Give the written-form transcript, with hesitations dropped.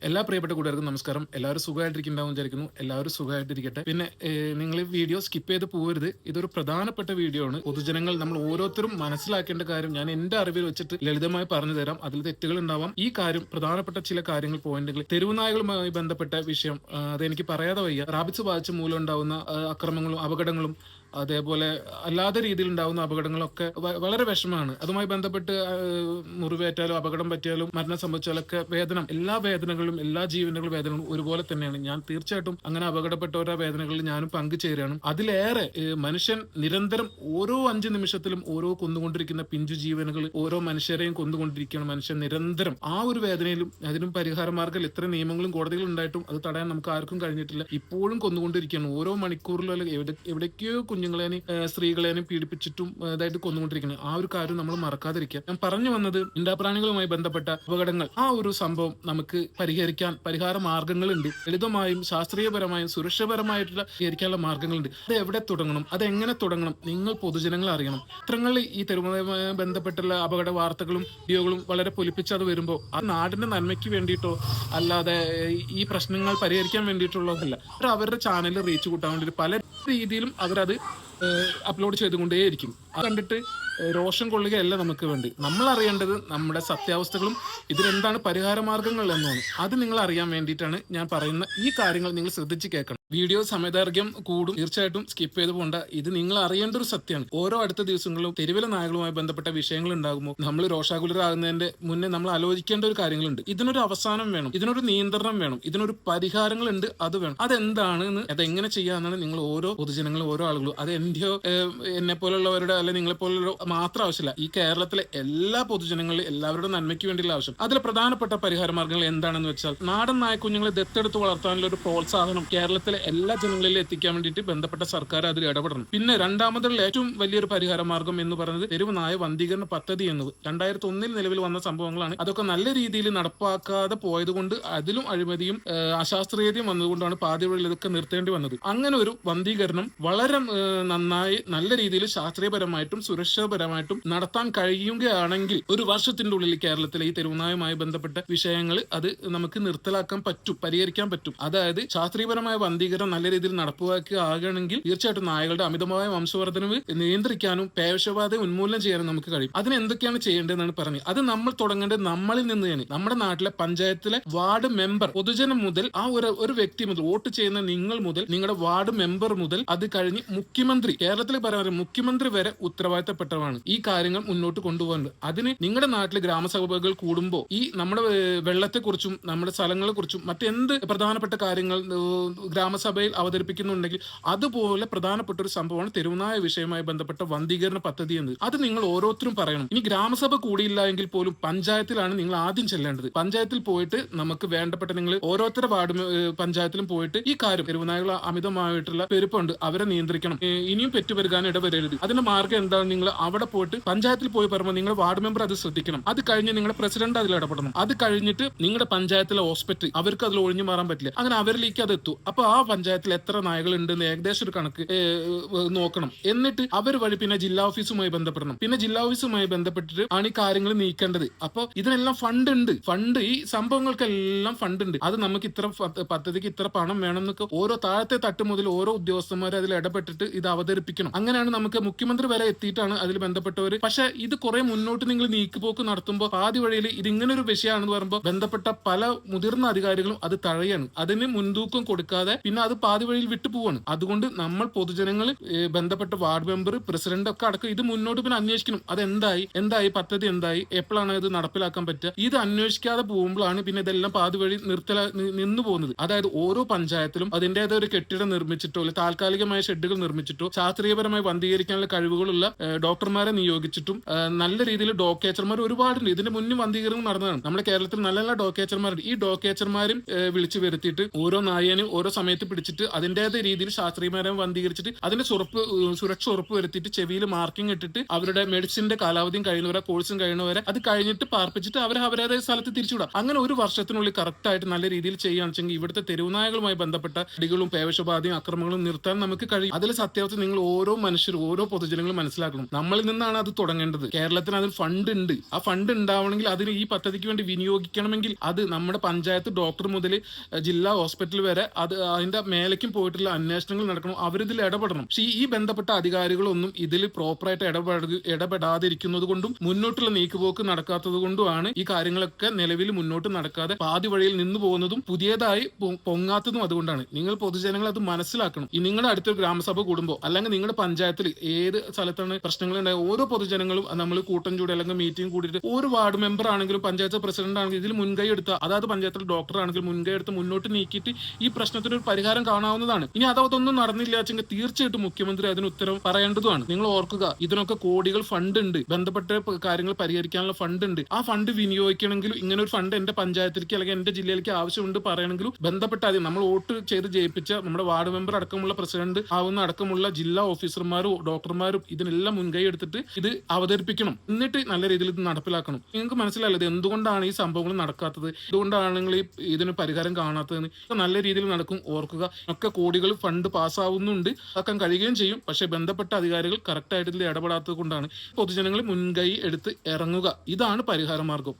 എല്ലാ പ്രിയപ്പെട്ട കൂട്ടുകാർക്കും നമസ്കാരം. എല്ലാവരും സുഖമായിട്ടിരിക്കുന്നുണ്ടാവും വിചാരിക്കുന്നു. എല്ലാവരും സുഖമായിട്ടിരിക്കട്ടെ. പിന്നെ നിങ്ങൾ ഈ വീഡിയോ സ്കിപ്പ് ചെയ്ത് പോകരുത്. ഇതൊരു പ്രധാനപ്പെട്ട വീഡിയോ ആണ്. പൊതുജനങ്ങൾ നമ്മൾ ഓരോരുത്തരും മനസ്സിലാക്കേണ്ട കാര്യം ഞാൻ എന്റെ അറിവിൽ വെച്ചിട്ട് ലളിതമായി പറഞ്ഞു തരാം. അതിൽ തെറ്റുകൾ ഉണ്ടാവാം. ഈ കാര്യം പ്രധാനപ്പെട്ട ചില കാര്യങ്ങൾ പോയിന്റുകൾ തെരുവുനായകളുമായി ബന്ധപ്പെട്ട വിഷയം അതെനിക്ക് പറയാതെ വയ്യ. റാബിറ്റ്സ് ബാധിച്ച മൂലം ഉണ്ടാവുന്ന അക്രമങ്ങളും അപകടങ്ങളും അതേപോലെ അല്ലാത്ത രീതിയിൽ ഉണ്ടാകുന്ന അപകടങ്ങളൊക്കെ വളരെ വിഷമമാണ്. അതുമായി ബന്ധപ്പെട്ട് മുറിവേറ്റാലും അപകടം പറ്റിയാലും മരണം സംഭവിച്ചാലൊക്കെ വേദന, എല്ലാ വേദനകളും എല്ലാ ജീവനുകളും വേദനകളും ഒരുപോലെ തന്നെയാണ്. ഞാൻ തീർച്ചയായിട്ടും അങ്ങനെ അപകടപ്പെട്ടവരുടെ വേദനകളിൽ ഞാനും പങ്കുചേരുകയാണ്. അതിലേറെ മനുഷ്യൻ നിരന്തരം ഓരോ 5 നിമിഷത്തിലും ഓരോ കൊന്നുകൊണ്ടിരിക്കുന്ന പിഞ്ചു ജീവനുകൾ, ഓരോ മനുഷ്യരെയും കൊന്നുകൊണ്ടിരിക്കുകയാണ് മനുഷ്യൻ നിരന്തരം. ആ ഒരു വേദനയിലും അതിനും പരിഹാര മാർഗ്ഗം ഇത്ര നിയമങ്ങളും കോടതികളും ഉണ്ടായിട്ടും അത് തടയാൻ നമുക്ക് ആർക്കും കഴിഞ്ഞിട്ടില്ല. ഇപ്പോഴും കൊന്നുകൊണ്ടിരിക്കുകയാണ്. ഓരോ മണിക്കൂറിലും എവിടേക്കോ കുഞ്ഞുങ്ങളെയും സ്ത്രീകളെയും പീഡിപ്പിച്ചിട്ടും ഇതായിട്ട് കൊന്നുകൊണ്ടിരിക്കുന്നത്. ആ ഒരു കാര്യം നമ്മൾ മറക്കാതിരിക്കുക. ഞാൻ പറഞ്ഞു വന്നത് മിണ്ടാപ്രാണികളുമായി ബന്ധപ്പെട്ട അപകടങ്ങൾ, ആ ഒരു സംഭവം നമുക്ക് പരിഹരിക്കാൻ പരിഹാര മാർഗങ്ങളുണ്ട്. ലളിതമായും ശാസ്ത്രീയപരമായും സുരക്ഷാപരമായിട്ടുള്ള പരിഹരിക്കാനുള്ള മാർഗങ്ങളുണ്ട്. അത് എവിടെ തുടങ്ങണം, അതെങ്ങനെ തുടങ്ങണം, നിങ്ങൾ പൊതുജനങ്ങൾ അറിയണം. ചിത്രങ്ങളിൽ ഈ തെരുവുമായി ബന്ധപ്പെട്ടുള്ള അപകട വാർത്തകളും വീഡിയോകളും വളരെ പൊലിപ്പിച്ച് അത് വരുമ്പോൾ ആ നാടിന്റെ നന്മയ്ക്ക് വേണ്ടിയിട്ടോ അല്ലാതെ ഈ പ്രശ്നങ്ങൾ പരിഹരിക്കാൻ വേണ്ടിയിട്ടുള്ളതല്ല. അവരുടെ ചാനലിൽ റീച്ച് കൂട്ടാൻ വേണ്ടിയിട്ട് പല രീതിയിലും അവരത് അപ്ലോഡ് ചെയ്തുകൊണ്ടേയിരിക്കും. അത് കണ്ടിട്ട് രോഷം കൊള്ളുകയല്ല നമുക്ക് വേണ്ടി. നമ്മൾ അറിയേണ്ടത് നമ്മുടെ സത്യാവസ്ഥകളും ഇതിലെന്താണ് പരിഹാര മാർഗങ്ങൾ എന്നാണ്. അത് നിങ്ങൾ അറിയാൻ വേണ്ടിയിട്ടാണ് ഞാൻ പറയുന്ന ഈ കാര്യങ്ങൾ നിങ്ങൾ ശ്രദ്ധിച്ച് കേൾക്കണം. വീഡിയോ സമയദൈർഘ്യം കൂടും, തീർച്ചയായിട്ടും സ്കിപ്പ് ചെയ്ത് പോകണ്ട. ഇത് നിങ്ങൾ അറിയേണ്ട ഒരു സത്യമാണ്. ഓരോ അടുത്ത ദിവസങ്ങളിലും തെരുവിലെ നായകളുമായി ബന്ധപ്പെട്ട വിഷയങ്ങൾ ഉണ്ടാകുമ്പോൾ നമ്മൾ രോഷാകുലരാകുന്നതിന്റെ മുന്നേ നമ്മൾ ആലോചിക്കേണ്ട ഒരു കാര്യങ്ങളുണ്ട്. ഇതിനൊരു അവസാനം വേണം, ഇതിനൊരു നിയന്ത്രണം വേണം, ഇതിനൊരു പരിഹാരങ്ങളുണ്ട്, അത് വേണം. അതെന്താണെന്ന്, അതെങ്ങനെ ചെയ്യാന്നാണ് നിങ്ങൾ ഓരോ പൊതുജനങ്ങളും ഓരോ ആളുകളും, അത് എന്റെയോ എന്നെ പോലുള്ളവരുടെ അല്ലെ നിങ്ങളെ പോലുള്ള മാത്രം ആവശ്യമില്ല, ഈ കേരളത്തിലെ എല്ലാ പൊതുജനങ്ങളും എല്ലാവരുടെ നന്മയ്ക്ക് വേണ്ടിയുള്ള ആവശ്യം. അതിൽ പ്രധാനപ്പെട്ട പരിഹാര മാർഗ്ഗങ്ങൾ എന്താണെന്ന് വെച്ചാൽ നാടൻ നായക്കുഞ്ഞുങ്ങളെ ദത്തെടുത്ത് വളർത്താനുള്ള ഒരു പ്രോത്സാഹനം കേരളത്തിലെ എല്ലാ ജനങ്ങളിലും എത്തിക്കാൻ വേണ്ടിയിട്ട് ബന്ധപ്പെട്ട സർക്കാർ അതിൽ ഇടപെടണം. പിന്നെ രണ്ടാമതുള്ള ഏറ്റവും വലിയൊരു പരിഹാര മാർഗ്ഗം എന്ന് പറയുന്നത് തെരുവ് നായ വന്ധീകരണ പദ്ധതി എന്നത് 2001 നിലവിൽ വന്ന സംഭവങ്ങളാണ്. അതൊക്കെ നല്ല രീതിയിൽ നടപ്പാക്കാതെ പോയതുകൊണ്ട് അതിലും അഴിമതിയും അശാസ്ത്രീയതയും വന്നതുകൊണ്ടാണ് പാതി വഴിയിൽ ഇതൊക്കെ നിർത്തേണ്ടി വന്നത്. അങ്ങനെ ഒരു വന്ധീകരണം വളരെ നന്നായി നല്ല രീതിയിൽ ശാസ്ത്രീയപരമായിട്ടും സുരക്ഷാപരമായിട്ടും നടത്താൻ കഴിയുകയാണെങ്കിൽ ഒരു വർഷത്തിന്റെ ഉള്ളിൽ കേരളത്തിലെ ഈ തെരുവുനായുമായി ബന്ധപ്പെട്ട വിഷയങ്ങൾ അത് നമുക്ക് നിർത്തലാക്കാൻ പറ്റും, പരിഹരിക്കാൻ പറ്റും. അതായത് ശാസ്ത്രീയപരമായ വന്ധീകരണം നല്ല രീതിയിൽ നടപ്പാക്കുകയാണെങ്കിൽ തീർച്ചയായിട്ടും നായകളുടെ അമിതമായ വംശവർദ്ധനവ് നിയന്ത്രിക്കാനും പേവിഷബാധ ഉന്മൂലനം ചെയ്യാനും നമുക്ക് കഴിയും. അതിന് എന്തൊക്കെയാണ് ചെയ്യേണ്ടതെന്നാണ് പറഞ്ഞത്. അത് നമ്മൾ തുടങ്ങേണ്ടത് നമ്മളിൽ നിന്ന് തന്നെ. നമ്മുടെ നാട്ടിലെ പഞ്ചായത്തിലെ വാർഡ് മെമ്പർ, പൊതുജനം മുതൽ ആ ഒരു വ്യക്തി മുതൽ, വോട്ട് ചെയ്യുന്ന നിങ്ങൾ മുതൽ, നിങ്ങളുടെ വാർഡ് മെമ്പർ മുതൽ അത് കഴിഞ്ഞ് മുഖ്യമന്ത്രി, കേരളത്തിലെ പറയുന്നത് മുഖ്യമന്ത്രി വരെ ഉത്തരവാദിത്തപ്പെട്ടതാണ് ഈ കാര്യങ്ങൾ മുന്നോട്ട് കൊണ്ടുപോകുന്നത്. അതിന് നിങ്ങളുടെ നാട്ടിലെ ഗ്രാമസഭകൾ കൂടുമ്പോൾ ഈ നമ്മുടെ വെള്ളത്തെക്കുറിച്ചും നമ്മുടെ സ്ഥലങ്ങളെ കുറിച്ചും മറ്റെന്ത് പ്രധാനപ്പെട്ട കാര്യങ്ങൾ ഗ്രാമസഭയിൽ അവതരിപ്പിക്കുന്നുണ്ടെങ്കിൽ അതുപോലെ പ്രധാനപ്പെട്ട ഒരു സംഭവമാണ് തെരുവുനായ വിഷയവുമായി ബന്ധപ്പെട്ട വന്ധീകരണ പദ്ധതി എന്നത്. അത് നിങ്ങൾ ഓരോരുത്തരും പറയണം. ഇനി ഗ്രാമസഭ കൂടിയില്ല എങ്കിൽ പോലും പഞ്ചായത്തിലാണ് നിങ്ങൾ ആദ്യം ചെല്ലേണ്ടത്. പഞ്ചായത്തിൽ പോയിട്ട് നമുക്ക് വേണ്ടപ്പെട്ട നിങ്ങൾ ഓരോരുത്തരുടെ വാർഡ് പഞ്ചായത്തിലും പോയിട്ട് ഈ കാര്യം, തെരുവുനായകൾ അമിതമായിട്ടുള്ള പെരുപ്പുണ്ട്, അവരെ നിയന്ത്രിക്കണം, ഇനിയും പെറ്റുപെരുകാൻ ഇടവരരുത്. അതിന്റെ മാർഗ്ഗം എന്താണ്? നിങ്ങൾ അവിടെ പോയിട്ട് പഞ്ചായത്തിൽ പോയി പറയുമ്പോൾ നിങ്ങൾ വാർഡ് മെമ്പർ അത് ശ്രദ്ധിക്കണം. അത് കഴിഞ്ഞ് നിങ്ങളുടെ പ്രസിഡന്റ് അതിൽ ഇടപെടണം. അത് കഴിഞ്ഞിട്ട് നിങ്ങളുടെ പഞ്ചായത്തിലെ ഹോസ്പിറ്റൽ, അവർക്ക് അതിൽ ഒഴിഞ്ഞു മാറാൻ പറ്റില്ല, അങ്ങനെ അവരിലേക്ക് അത് എത്തും. അപ്പൊ ആ പഞ്ചായത്തിൽ എത്ര നായകൾ ഉണ്ടെന്ന് ഏകദേശം ഒരു കണക്ക് നോക്കണം. എന്നിട്ട് അവർ വഴി പിന്നെ ജില്ലാ ഓഫീസുമായി ബന്ധപ്പെടണം. പിന്നെ ജില്ലാ ഓഫീസുമായി ബന്ധപ്പെട്ടിട്ട് ആണ് ഈ കാര്യങ്ങൾ നീക്കേണ്ടത്. അപ്പൊ ഇതിനെല്ലാം ഫണ്ട് ഉണ്ട്. ഈ സംഭവങ്ങൾക്കെല്ലാം ഫണ്ട് ഉണ്ട്. അത് നമുക്ക് ഇത്ര പദ്ധതിക്ക് ഇത്ര പണം വേണം എന്നൊക്കെ ഓരോ താഴത്തെ തട്ട് മുതൽ ഓരോ ഉദ്യോഗസ്ഥന്മാർ അതിൽ ഇടപെട്ടിട്ട് ഇത് അവതരിപ്പിക്കണം. അങ്ങനെയാണ് നമുക്ക് മുഖ്യമന്ത്രി വരെ എത്തിയിട്ടാണ് അതിൽ ബന്ധപ്പെട്ടവർ. പക്ഷെ ഇത് കുറെ മുന്നോട്ട് നിങ്ങൾ നീക്കുപോക്ക് നടത്തുമ്പോൾ ആദ്യ വഴിയിൽ ഇതിങ്ങനെ ഒരു വിഷയമാണെന്ന് പറയുമ്പോൾ ബന്ധപ്പെട്ട പല മുതിർന്ന അധികാരികളും അത് തഴയാണ്. അതിന് മുൻതൂക്കം കൊടുക്കാതെ പിന്നെ അത് പാതി വഴിയിൽ വിട്ടുപോവാണ്. അതുകൊണ്ട് നമ്മൾ പൊതുജനങ്ങൾ, ബന്ധപ്പെട്ട വാർഡ് മെമ്പർ, പ്രസിഡന്റ് ഒക്കെ അടക്കം ഇത് മുന്നോട്ട് പിന്നെ അന്വേഷിക്കണം. അത് എന്തായി പദ്ധതി എന്തായി, എപ്പോഴാണ് ഇത് നടപ്പിലാക്കാൻ പറ്റുക, ഇത് അന്വേഷിക്കാതെ പോകുമ്പോഴാണ് പിന്നെ ഇതെല്ലാം പാതി വഴി നിന്നു പോകുന്നത്. അതായത് ഓരോ പഞ്ചായത്തിലും അതിൻ്റെതായ ഒരു കെട്ടിടം നിർമ്മിച്ചിട്ടോ അല്ലെങ്കിൽ താൽക്കാലികമായ ഷെഡുകൾ നിർമ്മിച്ചിട്ടോ ശാസ്ത്രീയപരമായി വന്ധീകരിക്കാനുള്ള കഴിവുകളുള്ള ഡോക്ടർമാരെ നിയോഗിച്ചിട്ടും നല്ല രീതിയിൽ ഡോക്കേച്ചർമാർ ഒരുപാടുണ്ട്. ഇതിന്റെ മുന്നിൽ വന്ധീകരണം നടന്നതാണ്. നമ്മുടെ കേരളത്തിൽ നല്ല നല്ല ഡോക്കേച്ചർമാരുണ്ട്. ഈ ഡോക്കേച്ചർമാരും വിളിച്ചു വരുത്തിയിട്ട് ഓരോ നായേനും ഓരോ സമയത്ത് സമയത്ത് പിടിച്ചിട്ട് അതിൻ്റെതായ രീതിയിൽ ശാസ്ത്രീയപരം വന്ധീകരിച്ചിട്ട് അതിന്റെ സുരക്ഷ ഉറപ്പ് വരുത്തിയിട്ട് ചെവിയിൽ മാർക്കിംഗ് ഇട്ടിട്ട് അവരുടെ മെഡിസിന്റെ കാലാവധിയും കഴിയുന്നവരെ കോഴ്സും കഴിയുന്നവരെ അത് കഴിഞ്ഞിട്ട് പാർപ്പിച്ചിട്ട് അവരവരുടെ സ്ഥലത്ത് തിരിച്ചുവിടാം. അങ്ങനെ ഒരു വർഷത്തിനുള്ളിൽ കറക്റ്റ് ആയിട്ട് നല്ല രീതിയിൽ ചെയ്യുകയാണെന്ന് വെച്ചെങ്കിൽ ഇവിടുത്തെ തെരുവുനായകളുമായി ബന്ധപ്പെട്ട അടികളും പേവിഷബാധയും അക്രമങ്ങളും നിർത്താൻ നമുക്ക് കഴിയും. അതിൽ സത്യാവസ്ഥ നിങ്ങൾ ഓരോ മനുഷ്യരും ഓരോ പൊതുജനങ്ങളും മനസ്സിലാക്കണം. നമ്മളിൽ നിന്നാണ് അത് തുടങ്ങേണ്ടത്. കേരളത്തിന് അതിൽ ഫണ്ട് ഉണ്ട്. ആ ഫണ്ട് ഉണ്ടാവണമെങ്കിൽ അതിന് ഈ പദ്ധതിക്ക് വേണ്ടി വിനിയോഗിക്കണമെങ്കിൽ അത് നമ്മുടെ പഞ്ചായത്ത് ഡോക്ടർ മുതൽ ജില്ലാ ഹോസ്പിറ്റൽ വരെ അതിന്റെ മേലേക്കും പോയിട്ടുള്ള അന്വേഷണങ്ങൾ നടക്കണം. അവരിതിൽ ഇടപെടണം. പക്ഷേ ഈ ബന്ധപ്പെട്ട അധികാരികളൊന്നും ഇതിൽ പ്രോപ്പറായിട്ട് ഇടപെടാതിരിക്കുന്നത് കൊണ്ടും മുന്നോട്ടുള്ള നീക്കുപോക്ക് നടക്കാത്തത് കൊണ്ടുമാണ് ഈ കാര്യങ്ങളൊക്കെ നിലവിൽ മുന്നോട്ട് നടക്കാതെ പാതി വഴിയിൽ നിന്ന് പോകുന്നതും പുതിയതായി പൊങ്ങാത്തതും. അതുകൊണ്ടാണ് നിങ്ങൾ പൊതുജനങ്ങൾ അത് മനസ്സിലാക്കണം. ഈ നിങ്ങളുടെ അടുത്തൊരു ഗ്രാമസഭ കൂടുമ്പോൾ അല്ലെങ്കിൽ നിങ്ങളുടെ പഞ്ചായത്തിൽ ഏത് സ്ഥലത്താണ് പ്രശ്നങ്ങൾ ഉണ്ടായ ഓരോ പൊതുജനങ്ങളും നമ്മൾ കൂട്ടം ചൂട് അല്ലെങ്കിൽ മീറ്റിംഗ് കൂടിയിട്ട് ഒരു വാർഡ് മെമ്പർ ആണെങ്കിലും പഞ്ചായത്ത് പ്രസിഡന്റ് ആണെങ്കിലും ഇതിൽ മുൻകൈ എടുത്ത അതായത് പഞ്ചായത്തിൽ ഡോക്ടർ ആണെങ്കിലും മുൻകൈ എടുത്ത് മുന്നോട്ട് നീക്കിയിട്ട് ഈ പ്രശ്നത്തിന് ഒരു പരിഹാരം കാണാവുന്നതാണ്. ഇനി അതൊന്നും നടന്നില്ല വെച്ചെങ്കിൽ തീർച്ചയായിട്ടും മുഖ്യമന്ത്രി അതിന് ഉത്തരം പറയേണ്ടതുമാണ്. നിങ്ങൾ ഓർക്കുക, ഇതിനൊക്കെ കോടികൾ ഫണ്ട് ഉണ്ട്, ബന്ധപ്പെട്ട കാര്യങ്ങൾ പരിഹരിക്കാനുള്ള ഫണ്ട് ഉണ്ട്. ആ ഫണ്ട് വിനിയോഗിക്കണമെങ്കിലും ഇങ്ങനെ ഒരു ഫണ്ട് എന്റെ പഞ്ചായത്തിലേക്ക് അല്ലെങ്കിൽ എന്റെ ജില്ലയിലേക്ക് ആവശ്യമുണ്ട് പറയണമെങ്കിലും ബന്ധപ്പെട്ട നമ്മൾ വോട്ട് ചെയ്ത് ജയിപ്പിച്ച നമ്മുടെ വാർഡ് മെമ്പർ അടക്കമുള്ള പ്രസിഡന്റ് ആവുന്ന അടക്കമുള്ള ജില്ലാ ഓഫീസർമാരും ഡോക്ടർമാരും ഇതിനെല്ലാം മുൻകൈ എടുത്തിട്ട് ഇത് അവതരിപ്പിക്കണം. എന്നിട്ട് നല്ല രീതിയിൽ ഇത് നടപ്പിലാക്കണം. നിങ്ങൾക്ക് മനസ്സിലായില്ല ഇത് എന്തുകൊണ്ടാണ് ഈ സംഭവങ്ങൾ നടക്കാത്തത്, എന്തുകൊണ്ടാണ് നിങ്ങൾ ഇതിന് പരിഹാരം കാണാത്തതെന്ന്. നല്ല രീതിയിൽ നടക്കും. ഓർക്കുക, ഒക്കെ കോടികൾ ഫണ്ട് പാസ്സാവുന്നുണ്ട്, ആക്കാൻ കഴിയുകയും ചെയ്യും. പക്ഷെ ബന്ധപ്പെട്ട അധികാരികൾ കറക്റ്റ് ആയിട്ട് ഇതിൽ ഇടപെടാത്തത് കൊണ്ടാണ്. പൊതുജനങ്ങൾ മുൻകൈ എടുത്ത് ഇറങ്ങുക. ഇതാണ് പരിഹാര മാർഗം.